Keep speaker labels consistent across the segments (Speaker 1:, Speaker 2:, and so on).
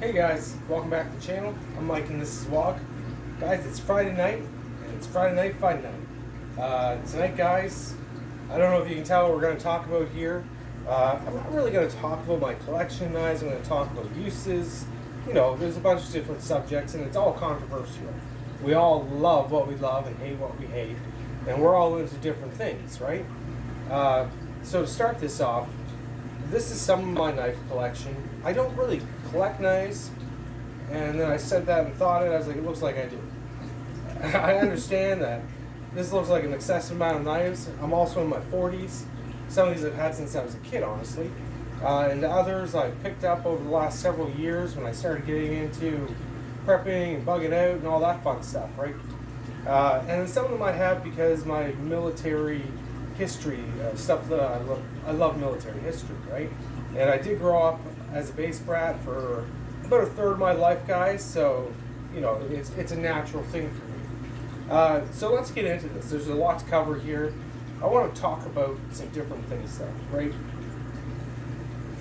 Speaker 1: Hey guys, welcome back to the channel. I'm Mike and this is Wog. Guys, it's Friday night, and it's Friday Night Fight Night. Tonight, guys, I don't know if you can tell what we're going to talk about here. I'm not really going to talk about my collection knives. I'm going to talk about uses. You know, there's a bunch of different subjects, and it's all controversial. We all love what we love and hate what we hate, and we're all into different things, right? So to start this off, this is some of my knife collection. I don't really collect knives, and then I said that and thought it. I was like, it looks like I do. I understand that this looks like an excessive amount of knives. I'm also in my 40s. Some of these I've had since I was a kid, honestly. And others I've picked up over the last several years when I started getting into prepping and bugging out and all that fun stuff, right? And then some of them I have because my military history, stuff that I love military history, right? And I did grow up as a base brat for about a third of my life, guys, so, you know, it's a natural thing for me. So let's get into this. There's a lot to cover here. I want to talk about some different things, though, right?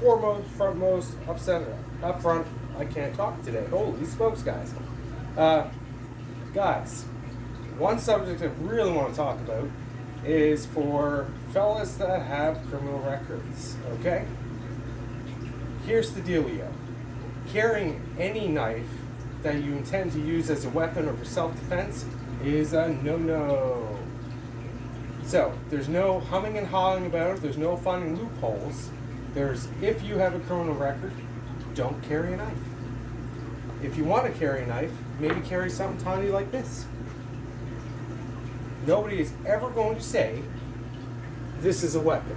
Speaker 1: Foremost, frontmost, up front, I can't talk today. Holy smokes, guys. Guys, one subject I really want to talk about is for fellas that have criminal records, okay? Here's the dealio. Carrying any knife that you intend to use as a weapon or for self-defense is a no-no. So, there's no humming and hawing about it, there's no finding loopholes. There's, if you have a criminal record, don't carry a knife. If you want to carry a knife, maybe carry something tiny like this. Nobody is ever going to say, this is a weapon.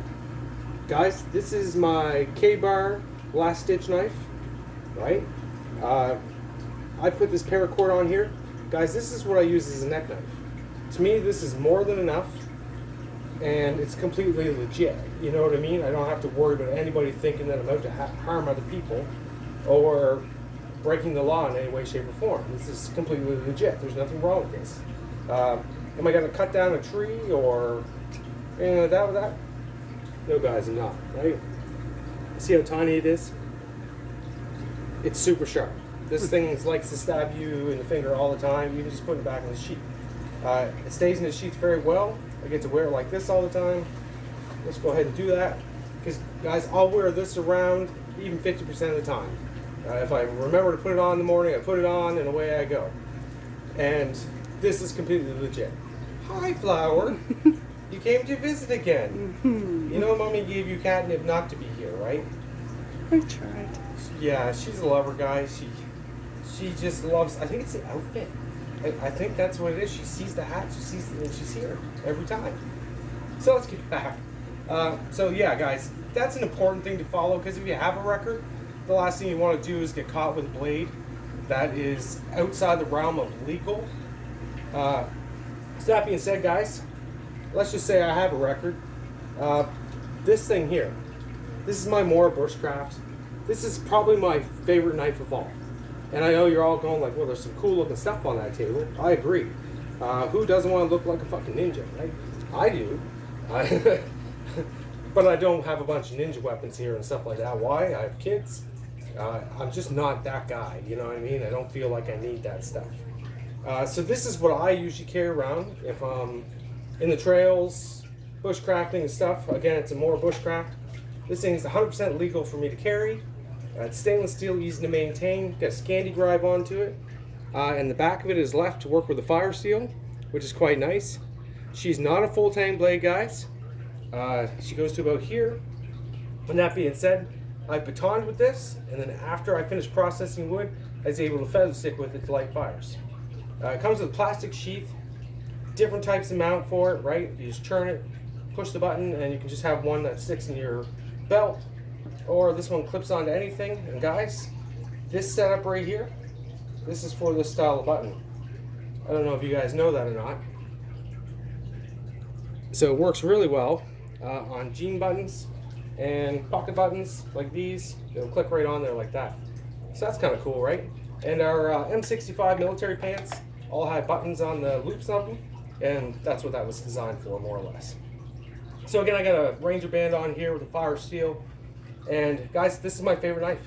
Speaker 1: Guys, this is my K-bar last stitch knife, right? I put this paracord on here. Guys, this is what I use as a neck knife. To me, this is more than enough, and it's completely legit. You know what I mean? I don't have to worry about anybody thinking that I'm out to harm other people or breaking the law in any way, shape, or form. This is completely legit. There's nothing wrong with this. Am I going to cut down a tree or anything like that with that? No, guys, I'm not, right? See how tiny it is? It's super sharp. This thing likes to stab you in the finger all the time. You can just put it back in the sheath. It stays in the sheath very well. I get to wear it like this all the time. Let's go ahead and do that. Because, guys, I'll wear this around even 50% of the time. If I remember to put it on in the morning, I put it on and away I go. And this is completely legit. Hi, Flower. You came to visit again. You know Mommy gave you catnip not to be here, right?
Speaker 2: I tried.
Speaker 1: Yeah, she's a lover, guys. She just loves, I think it's the outfit. I think that's what it is. She sees the hat, she's here every time. So let's get back. So yeah, guys, that's an important thing to follow, because if you have a record, the last thing you want to do is get caught with a blade that is outside the realm of legal. So that being said, guys, let's just say I have a record. This thing here, this is my Mora Bushcraft. This is probably my favorite knife of all. And I know you're all going like, well, there's some cool looking stuff on that table. I agree. Who doesn't want to look like a fucking ninja, right? I do. But I don't have a bunch of ninja weapons here and stuff like that. Why? I have kids. I'm just not that guy, you know what I mean? I don't feel like I need that stuff. So this is what I usually carry around if I'm in the trails, bushcrafting and stuff. Again, it's a Mora Bushcraft. This thing's 100% legal for me to carry. It's stainless steel, easy to maintain. Got a Scandi gripe onto it. And the back of it is left to work with the fire steel, which is quite nice. She's not a full tang blade, guys. She goes to about here. And that being said, I batoned with this, and then after I finished processing wood, I was able to feather stick with it to light fires. It comes with a plastic sheath, different types of mount for it, right? You just turn it, push the button, and you can just have one that sticks in your belt, or this one clips onto anything. And guys, this setup right here, this is for this style of button. I don't know if you guys know that or not. So it works really well on jean buttons and pocket buttons like these. It'll click right on there like that. So that's kind of cool, right? And our M65 military pants all have buttons on the loops of them, and that's what that was designed for, more or less. So again, I got a Ranger band on here with a fire steel, and guys, this is my favorite knife.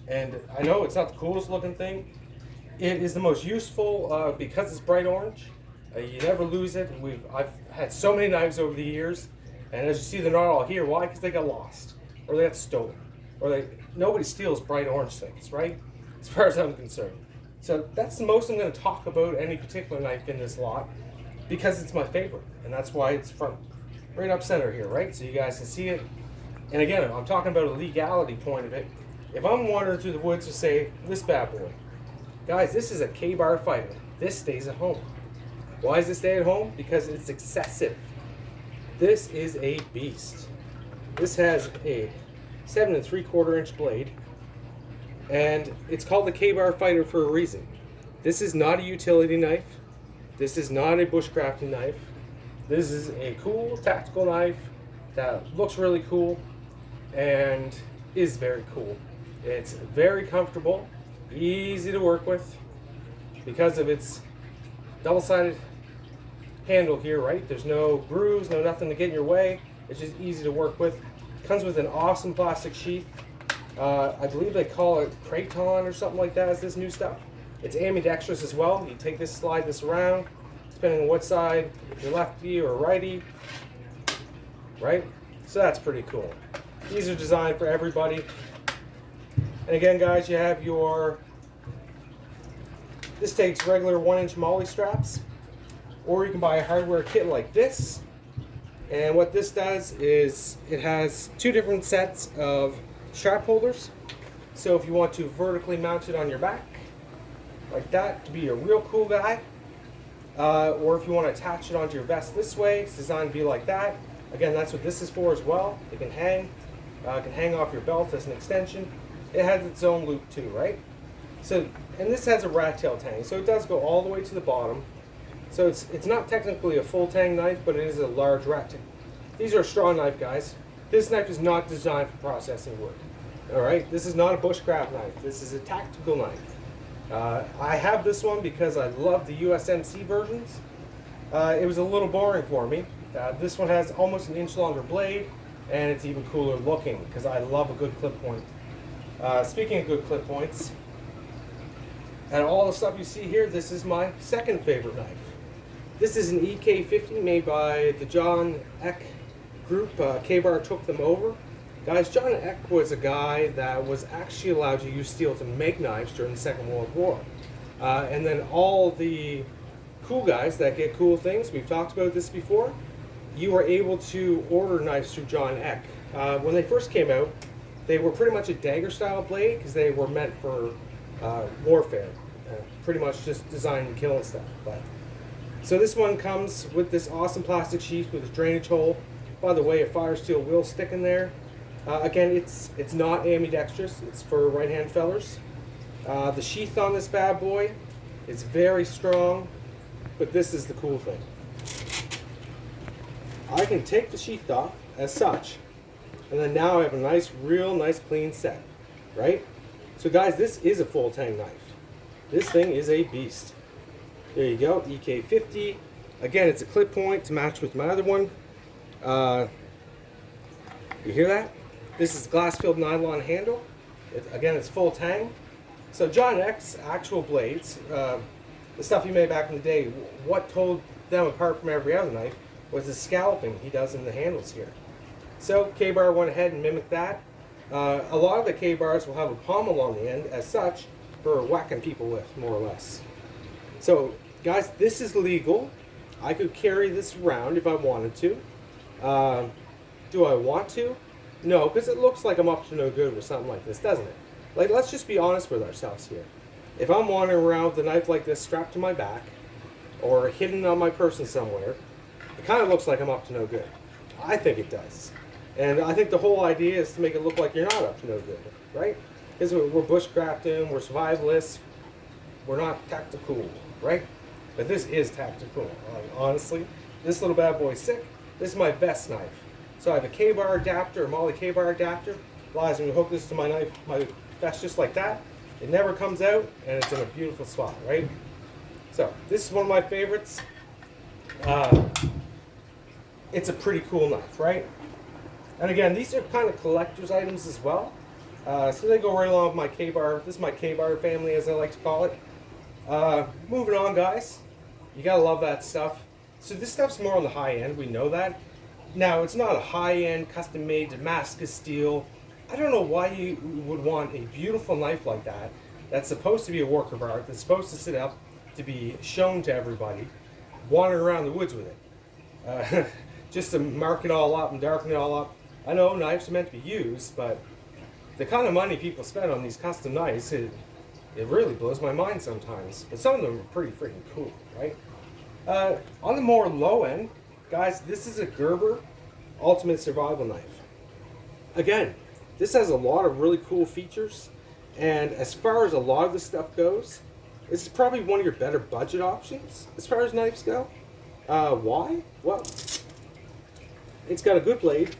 Speaker 1: And I know it's not the coolest looking thing. It is the most useful because it's bright orange. You never lose it. I've had so many knives over the years, and as you see, they're not all here. Why? Because they got lost, or they got stolen, or nobody steals bright orange things, right? As far as I'm concerned. So that's the most I'm going to talk about any particular knife in this lot, because it's my favorite, and that's why it's from right up center here, right? So you guys can see it. And again, I'm talking about a legality point of it. If I'm wandering through the woods to say, this bad boy, guys, this is a K-bar fighter. This stays at home. Why does it stay at home? Because it's excessive. This is a beast. This has a 7 3/4 inch blade, and it's called the K-bar fighter for a reason. This is not a utility knife. This is not a bushcrafting knife. This is a cool tactical knife that looks really cool and is very cool. It's very comfortable, easy to work with because of its double-sided handle here, right? There's no grooves, no nothing to get in your way. It's just easy to work with. Comes with an awesome plastic sheath. I believe they call it Kraton or something like that as this new stuff. It's ambidextrous as well. You take this, slide this around, depending on what side, if you're lefty or righty, right? So that's pretty cool. These are designed for everybody. And again, guys, you have this takes regular 1-inch molly straps, or you can buy a hardware kit like this. And what this does is it has 2 different sets of strap holders. So if you want to vertically mount it on your back, like that, to be a real cool guy, or if you want to attach it onto your vest this way, it's designed to be like that. Again, that's what this is for as well. It can hang off your belt as an extension. It has its own loop too, right? So, and this has a rat tail tang, so it does go all the way to the bottom. So it's not technically a full tang knife, but it is a large rat tail. These are a straw knife, guys. This knife is not designed for processing wood. All right, this is not a bushcraft knife. This is a tactical knife. I have this one because I love the USMC versions. It was a little boring for me. This one has almost an inch longer blade, and it's even cooler looking because I love a good clip point. Speaking of good clip points, and all the stuff you see here, this is my second favorite knife. This is an EK50 made by the John Eck group. K-Bar took them over. Guys, John Eck was a guy that was actually allowed to use steel to make knives during the Second World War. And then all the cool guys that get cool things, we've talked about this before, you were able to order knives through John Eck. When they first came out, they were pretty much a dagger style blade because they were meant for warfare. Pretty much just designed to kill and stuff. So this one comes with this awesome plastic sheath with a drainage hole. By the way, a fire steel will stick in there. Again, it's not ambidextrous. It's for right-hand fellers. The sheath on this bad boy is very strong, but this is the cool thing. I can take the sheath off as such, and then now I have a nice, real nice clean set, right? So guys, this is a full tang knife. This thing is a beast. There you go, EK50. Again, it's a clip point to match with my other one. You hear that? This is glass-filled nylon handle. Again, it's full tang. So John Eck's actual blades, the stuff he made back in the day, what told them apart from every other knife was the scalloping he does in the handles here. So K-Bar went ahead and mimicked that. A lot of the K-Bars will have a pommel on the end as such for whacking people with, more or less. So guys, this is legal. I could carry this around if I wanted to. Do I want to? No, because it looks like I'm up to no good with something like this, doesn't it? Like, let's just be honest with ourselves here. If I'm wandering around with a knife like this strapped to my back or hidden on my person somewhere, it kind of looks like I'm up to no good. I think it does. And I think the whole idea is to make it look like you're not up to no good, right? Because we're bushcrafting, we're survivalists, we're not tactical, right? But this is tactical. Honestly, this little bad boy's sick. This is my best knife. So I have a K-Bar adapter, a Molly K-Bar adapter. Allows me to hook this to my knife, my vest just like that. It never comes out, and it's in a beautiful spot, right? So this is one of my favorites. It's a pretty cool knife, right? And again, these are kind of collector's items as well. So they go right along with my K-bar. This is my K-bar family, as I like to call it. Moving on, guys. You gotta love that stuff. So this stuff's more on the high end. We know that. Now, it's not a high-end, custom-made Damascus steel. I don't know why you would want a beautiful knife like that that's supposed to be a work of art, that's supposed to sit up to be shown to everybody, wandering around the woods with it. Just to mark it all up and darken it all up. I know knives are meant to be used, but the kind of money people spend on these custom knives, it really blows my mind sometimes. But some of them are pretty freaking cool, right? On the more low end, guys, this is a Gerber Ultimate Survival Knife. Again, this has a lot of really cool features, and as far as a lot of this stuff goes, this is probably one of your better budget options as far as knives go. Why? Well, it's got a good blade.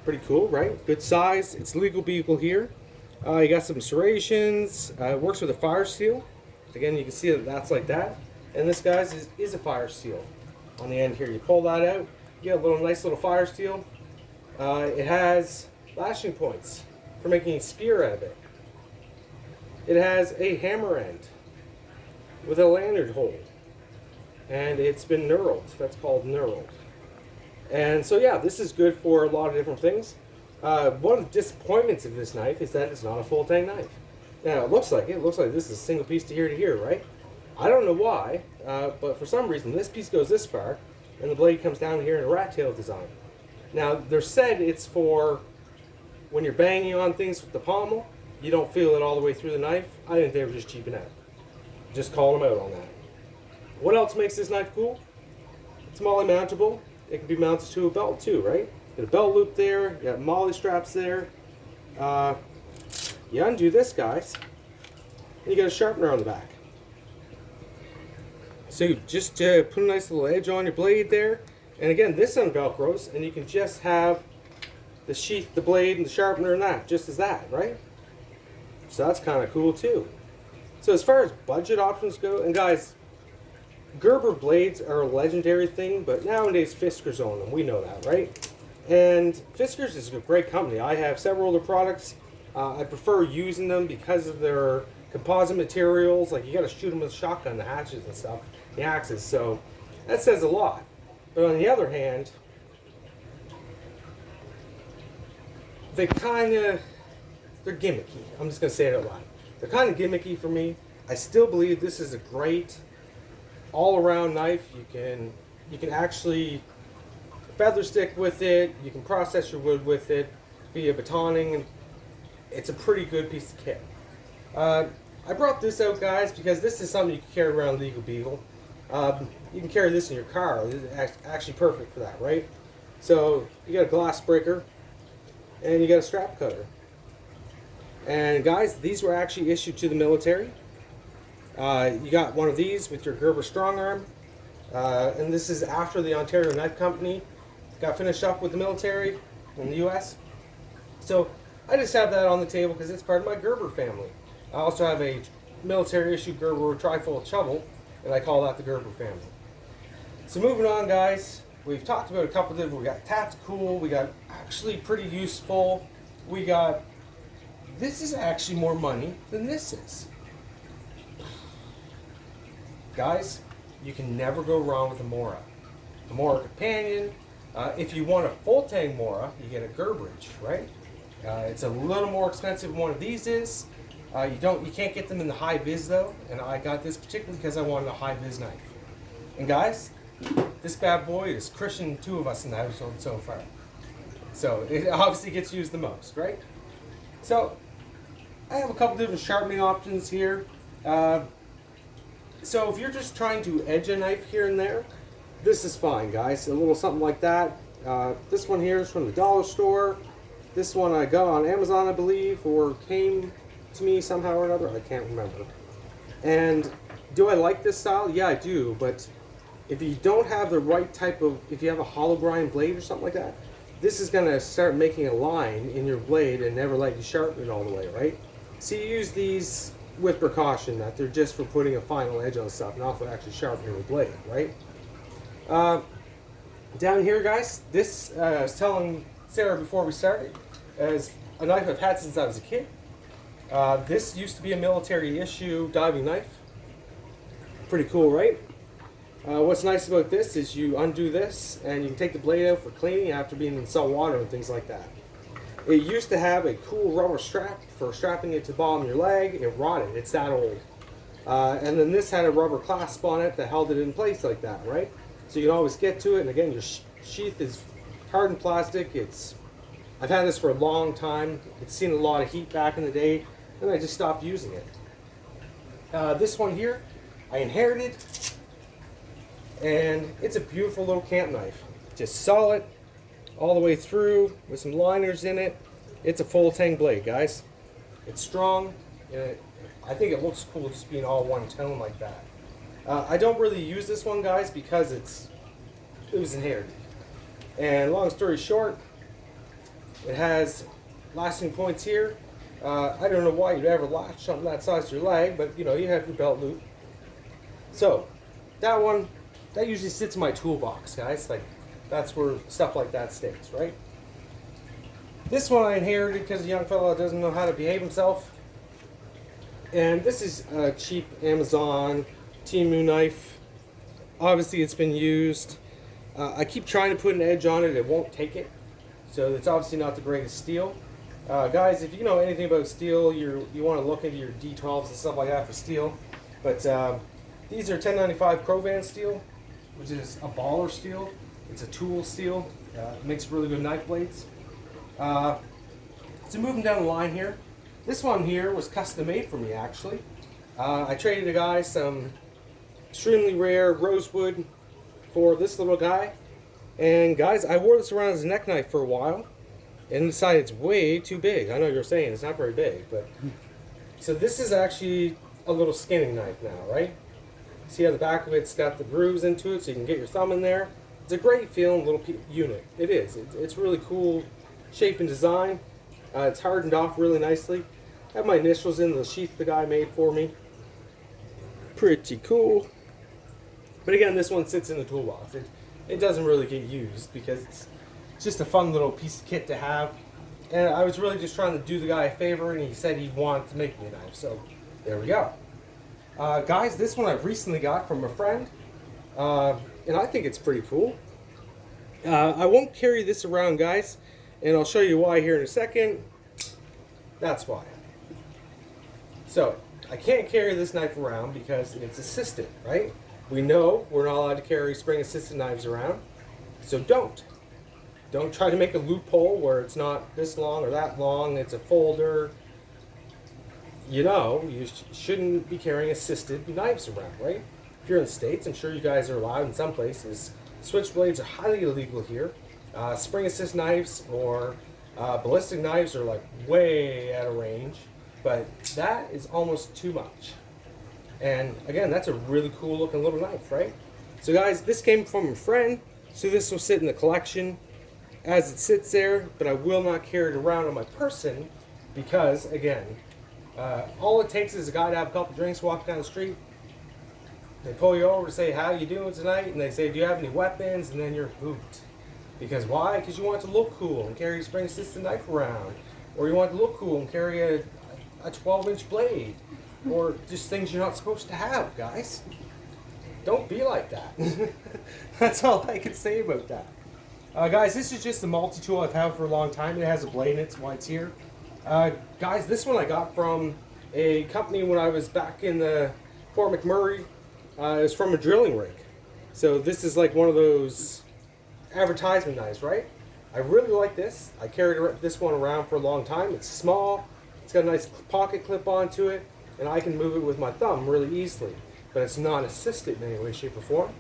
Speaker 1: Pretty cool, right? Good size. It's legal beagle here. You got some serrations. It works with a fire steel. Again, you can see that that's like that. And this, guys, is a fire steel. On the end here, you pull that out. You get a nice little fire steel. It has lashing points for making a spear out of it. It has a hammer end with a lanyard hole. And it's been knurled. That's called knurled. And so, yeah, this is good for a lot of different things. One of the disappointments of this knife is that it's not a full-tang knife. Now, it looks like this is a single piece to here, right? I don't know why, but for some reason this piece goes this far, and the blade comes down here in a rat tail design. Now, they're said it's for when you're banging on things with the pommel, you don't feel it all the way through the knife. I think they were just cheaping out. Just calling them out on that. What else makes this knife cool? It's molly mountable. It can be mounted to a belt too, right? You got a belt loop there, you got molly straps there. You undo this, guys, and you got a sharpener on the back. So you just put a nice little edge on your blade there. And again, this unvelcros, and you can just have the sheath, the blade, and the sharpener and that, just as that, right? So that's kind of cool too. So as far as budget options go, and guys, Gerber blades are a legendary thing, but nowadays Fiskars own them. We know that, right? And Fiskars is a great company. I have several of their products. I prefer using them because of their composite materials. Like, you got to shoot them with a shotgun, the hatches and stuff, the axes. So that says a lot. But on the other hand, they're gimmicky. I'm just going to say it out loud. They're kind of gimmicky for me. I still believe this is a great all-around knife. You can actually feather stick with it. You can process your wood with it via batoning. It's a pretty good piece of kit. I brought this out, guys, because this is something you can carry around legal beagle. You can carry this in your car. It's actually perfect for that, right? So you got a glass breaker and you got a strap cutter. And guys, these were actually issued to the military. You got one of these with your Gerber strong arm, and this is after the Ontario Knife Company got finished up with the military in the U.S. So I just have that on the table because it's part of my Gerber family. I also have a military-issued Gerber trifold shovel, and I call that the Gerber family. So moving on, guys, we've talked about a couple of different. We got tactical, we got actually pretty useful, we got. This is actually more money than this is. Guys, you can never go wrong with a Mora. A Mora Companion. If you want a full-tang Mora, you get a Gerbridge, right? It's a little more expensive than one of these is. You can't get them in the high vis though, and I got this particularly because I wanted a high vis knife. And guys, this bad boy is crushing two of us in the household so far. So it obviously gets used the most, right? So I have a couple different sharpening options here. So if you're just trying to edge a knife here and there, this is fine, guys. A little something like that. This one here is from the dollar store. This one I got on Amazon, I believe, or came to me somehow or another. I can't remember. And do I like this style? Yeah, I do. But if you don't have the right type of, if you have a hollow grind blade or something like that, this is going to start making a line in your blade and never let you sharpen it all the way, right? So you use these with precaution, that they're just for putting a final edge on stuff, not for actually sharpening the blade, right? Down here, guys, this I was telling Sarah before we started, as a knife I've had since I was a kid. This used to be a military issue diving knife. Pretty cool, right? What's nice about this is you undo this and you can take the blade out for cleaning after being in salt water and things like that. It used to have a cool rubber strap for strapping it to the bottom of your leg. It rotted, it's that old. And then this had a rubber clasp on it that held it in place like that, right? So you can always get to it, and again, your sheath is hardened plastic. I've had this for a long time. It's seen a lot of heat back in the day, and I just stopped using it. This one here, I inherited, and it's a beautiful little camp knife. Just solid all the way through with some liners in it. It's a full tang blade, guys. It's strong, and I think it looks cool just being all one tone like that. I don't really use this one, guys, because it was inherited. And long story short, it has lasting points here. I don't know why you'd ever latch something that size to your leg, but you have your belt loop. So that one, that usually sits in my toolbox, guys. Like, that's where stuff like that stays, right? This one I inherited because a young fellow doesn't know how to behave himself. And this is a cheap Amazon Temu knife. Obviously it's been used. I keep trying to put an edge on it, it won't take it. So it's obviously not the greatest steel. Guys, if you know anything about steel, you want to look into your D12s and stuff like that for steel. But these are 1095 Crovan steel, which is a baller steel. It's a tool steel. It makes really good knife blades. So moving down the line here, this one here was custom made for me actually. I traded a guy some extremely rare rosewood for this little guy. And guys, I wore this around as a neck knife for a while and decided it's way too big. I know you're saying it's not very big, but so this is actually a little skinning knife now, right? See how the back of it's got the grooves into it so you can get your thumb in there. It's a great feeling little unit. It is. It's really cool shape and design. It's hardened off really nicely. I have my initials in the sheath the guy made for me. Pretty cool. But again, this one sits in the toolbox. It doesn't really get used because it's just a fun little piece of kit to have. And I was really just trying to do the guy a favor, and he said he wanted to make me a knife. So there we go. Guys, this one I've recently got from a friend. And I think it's pretty cool. I won't carry this around, guys, and I'll show you why here in a second. That's why. So, I can't carry this knife around because it's assisted, right? We know we're not allowed to carry spring-assisted knives around, so don't. Don't try to make a loophole where it's not this long or that long, it's a folder. You shouldn't be carrying assisted knives around, right? If you're in the States, I'm sure you guys are allowed in some places. Switchblades are highly illegal here. Spring assist knives or ballistic knives are like way out of range, but that is almost too much. And again, that's a really cool looking little knife, right? So guys, this came from a friend, so this will sit in the collection as it sits there, but I will not carry it around on my person because, again, all it takes is a guy to have a couple drinks, walk down the street. They pull you over to say, how you doing tonight? And they say, do you have any weapons? And then you're hooped. Because why? Because you want to look cool and carry a spring-assisted knife around. Or you want to look cool and carry a 12-inch blade. Or just things you're not supposed to have, guys. Don't be like that. That's all I can say about that. Guys, this is just a multi-tool I've had for a long time. It has a blade in it, that's why it's here. Guys, this one I got from a company when I was back in the Fort McMurray. It was from a drilling rig. So this is like one of those advertisement knives, right? I really like this. I carried this one around for a long time. It's small. It's got a nice pocket clip onto it. And I can move it with my thumb really easily. But it's not assisted in any way, shape, or form.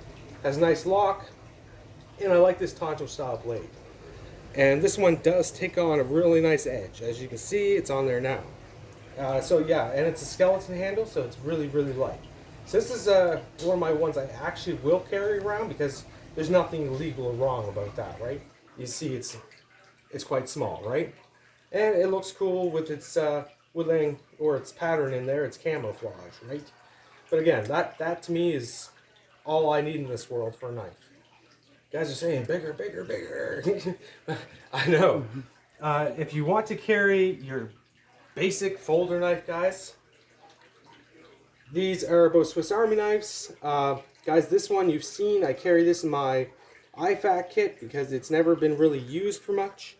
Speaker 1: It has a nice lock. And I like this Tonto style blade. And this one does take on a really nice edge. As you can see, it's on there now. So yeah, and it's a skeleton handle, so it's really, really light. So this is one of my ones I actually will carry around because there's nothing illegal or wrong about that, right? You see it's quite small, right? And it looks cool with its woodland or its pattern in there, its camouflage, right? But again, that to me is all I need in this world for a knife. You guys are saying bigger, bigger, bigger. I know. If you want to carry your basic folder knife, guys, these are both Swiss Army knives. Guys, this one you've seen, I carry this in my IFAC kit because it's never been really used for much.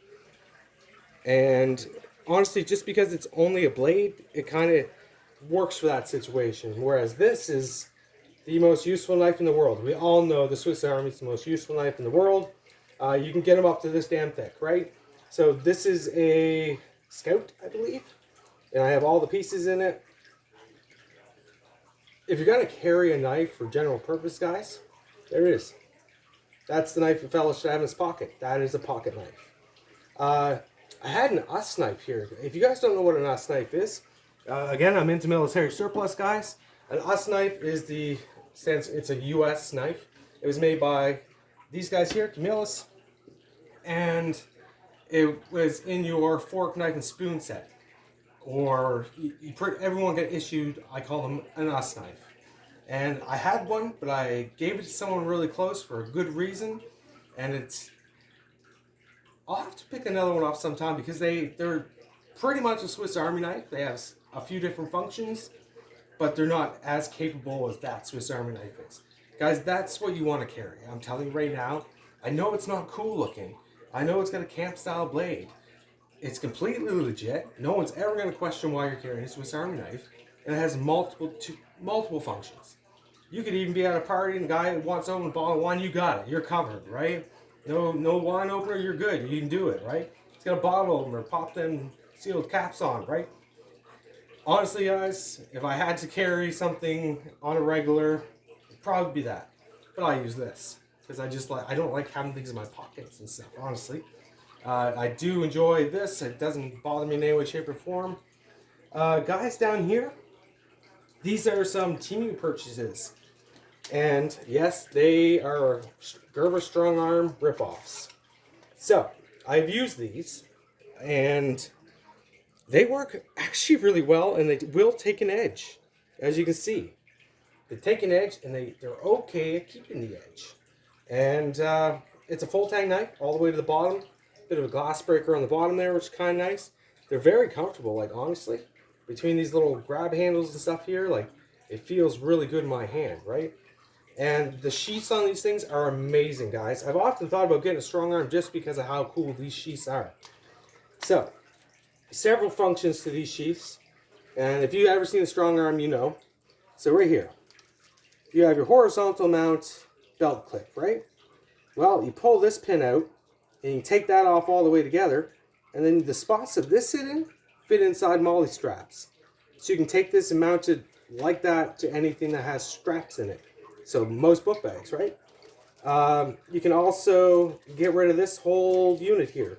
Speaker 1: And honestly, just because it's only a blade, it kind of works for that situation. Whereas this is the most useful knife in the world. We all know the Swiss Army is the most useful knife in the world. You can get them up to this damn thick, right? So this is a Scout, I believe. And I have all the pieces in it. If you're going to carry a knife for general purpose, guys, there it is. That's the knife a fellow should have in his pocket. That is a pocket knife. I had an US knife here. If you guys don't know what an US knife is, again, I'm into military surplus, guys. An US knife is it's a US knife. It was made by these guys here, Camillus, and it was in your fork, knife, and spoon set. Or everyone get issued, I call them an US knife. And I had one, but I gave it to someone really close for a good reason. And I'll have to pick another one off sometime because they're pretty much a Swiss Army knife. They have a few different functions, but they're not as capable as that Swiss Army knife is. Guys, that's what you want to carry. I'm telling you right now. I know it's not cool looking. I know it's got a camp style blade. It's completely legit. No one's ever going to question why you're carrying a Swiss Army knife. And it has multiple functions. You could even be at a party and the guy wants to open a bottle of wine, you got it. You're covered, right? No wine opener, you're good. You can do it, right? It's got a bottle opener, pop them sealed caps on, right? Honestly, guys, if I had to carry something on a regular, it'd probably be that. But I use this because I don't like having things in my pockets and stuff, honestly. I do enjoy this. It doesn't bother me in any way, shape, or form. Guys down here, these are some Temu purchases. And yes, they are Gerber Strong Arm ripoffs. So, I've used these, and they work actually really well, and they will take an edge, as you can see. They take an edge, and they're okay at keeping the edge. And it's a full tang knife all the way to the bottom. Bit of a glass breaker on the bottom there, which is kind of nice. They're very comfortable, like honestly. Between these little grab handles and stuff here, like it feels really good in my hand, right? And the sheaths on these things are amazing, guys. I've often thought about getting a strong arm just because of how cool these sheaths are. So, several functions to these sheaths. And if you've ever seen a strong arm, you know. So right here, you have your horizontal mount belt clip, right? Well, you pull this pin out, and you take that off all the way together, and then the spots that this fit inside MOLLE straps. So you can take this and mount it like that to anything that has straps in it. So most book bags, right? You can also get rid of this whole unit here.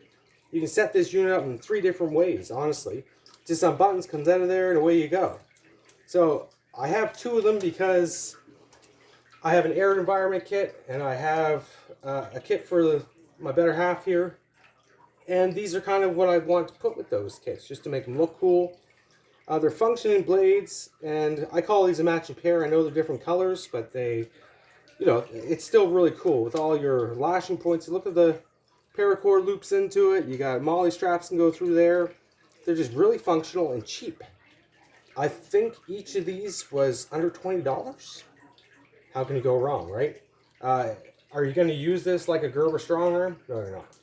Speaker 1: You can set this unit up in 3 different ways, honestly. Just some buttons, comes out of there, and away you go. So I have 2 of them because I have an air environment kit, and I have a kit for my better half here. And these are kind of what I want to put with those kits, just to make them look cool. They're functioning blades, and I call these a matching pair. I know they're different colors, but it's still really cool with all your lashing points. You look at the paracord loops into it. You got MOLLE straps can go through there. They're just really functional and cheap. I think each of these was under $20. How can you go wrong, right? Are you going to use this like a Gerber Strong Arm? No, you're not.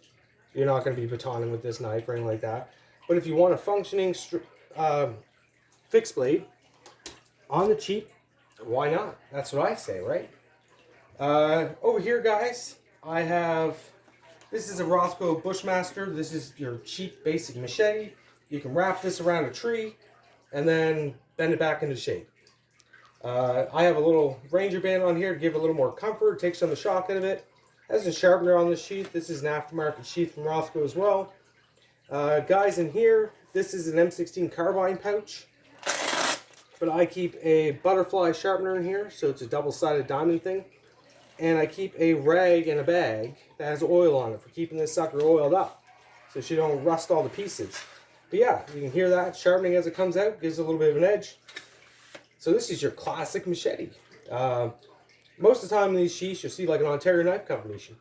Speaker 1: You're not going to be batoning with this knife or anything like that. But if you want a functioning fixed blade on the cheap, why not? That's what I say, right? Over here, guys, this is a Rothko Bushmaster. This is your cheap basic machete. You can wrap this around a tree and then bend it back into shape. I have a little Ranger band on here to give it a little more comfort, take some of the shock out of it. Has a sharpener on the sheath. This is an aftermarket sheath from Rothko as well. Guys, in here, this is an M16 carbine pouch. But I keep a butterfly sharpener in here, so it's a double-sided diamond thing. And I keep a rag in a bag that has oil on it for keeping this sucker oiled up, so she don't rust all the pieces. But yeah, you can hear that sharpening as it comes out, gives it a little bit of an edge. So this is your classic machete. Most of the time in these sheaths, you'll see like an Ontario Knife Company sheath.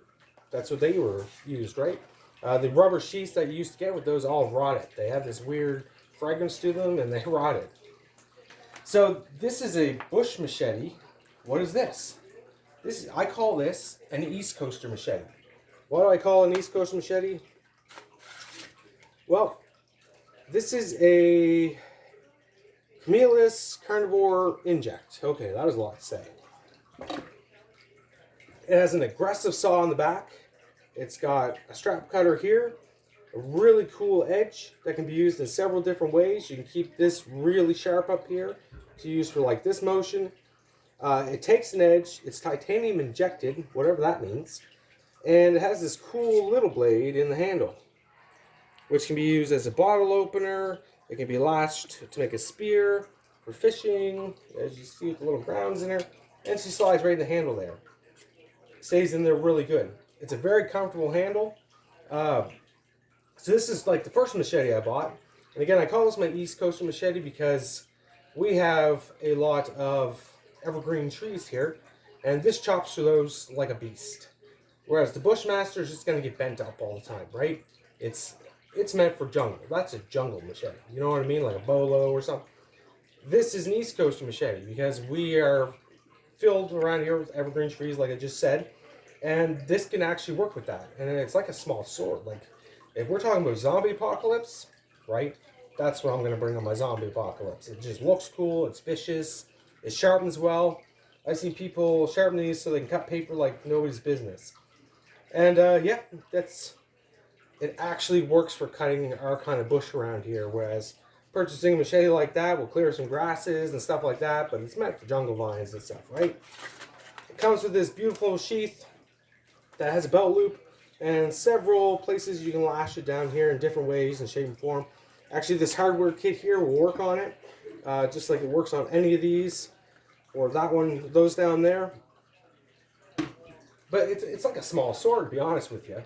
Speaker 1: That's what they were used, right? The rubber sheaths that you used to get with those all rotted. They have this weird fragrance to them, and they rotted. So this is a bush machete. What is this? I call this an East Coaster machete. Why do I call it an East Coaster machete? Well, this is a meatless carnivore inject. Okay, that was a lot to say. It has an aggressive saw on the back. It's got a strap cutter here, a really cool edge that can be used in several different ways. You can keep this really sharp up here to use for like this motion. It takes an edge. It's titanium injected, whatever that means. And it has this cool little blade in the handle, which can be used as a bottle opener. It can be lashed to make a spear for fishing, as you see with the little grounds in there. And she slides right in the handle there. Stays in there really good. It's a very comfortable handle. So this is like the first machete I bought. And again, I call this my East Coaster machete because we have a lot of evergreen trees here, and this chops through those like a beast. Whereas the Bushmaster is just going to get bent up all the time, right? It's meant for jungle. That's a jungle machete. You know what I mean? Like a bolo or something. This is an East Coaster machete because we are filled around here with evergreen trees, like I just said. And this can actually work with that. And it's like a small sword. Like, if we're talking about zombie apocalypse, right? That's what I'm going to bring on my zombie apocalypse. It just looks cool. It's vicious. It sharpens well. I've seen people sharpen these so they can cut paper like nobody's business. And yeah, it actually works for cutting our kind of bush around here. Whereas purchasing a machete like that will clear some grasses and stuff like that. But it's meant for jungle vines and stuff, right? It comes with this beautiful sheath that has a belt loop and several places you can lash it down here in different ways and shape and form. Actually, this hardware kit here will work on it, just like it works on any of these, or that one, those down there. But it's like a small sword, to be honest with you.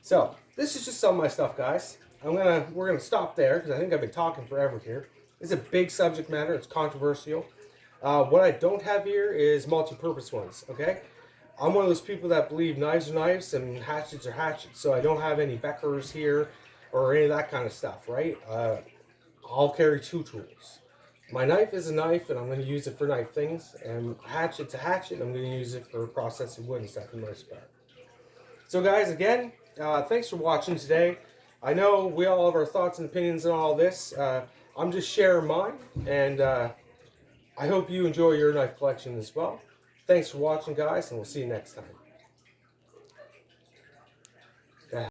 Speaker 1: So this is just some of my stuff, guys. We're gonna stop there because I think I've been talking forever here. It's a big subject matter. It's controversial. What I don't have here is multi-purpose ones. Okay. I'm one of those people that believe knives are knives and hatchets are hatchets. So I don't have any Beckers here or any of that kind of stuff, right? I'll carry two tools. My knife is a knife, and I'm going to use it for knife things. And hatchet's a hatchet, and I'm going to use it for processing wood and stuff for the most part. So guys, again, thanks for watching today. I know we all have our thoughts and opinions on all this. I'm just sharing mine, and I hope you enjoy your knife collection as well. Thanks for watching, guys, and we'll see you next time.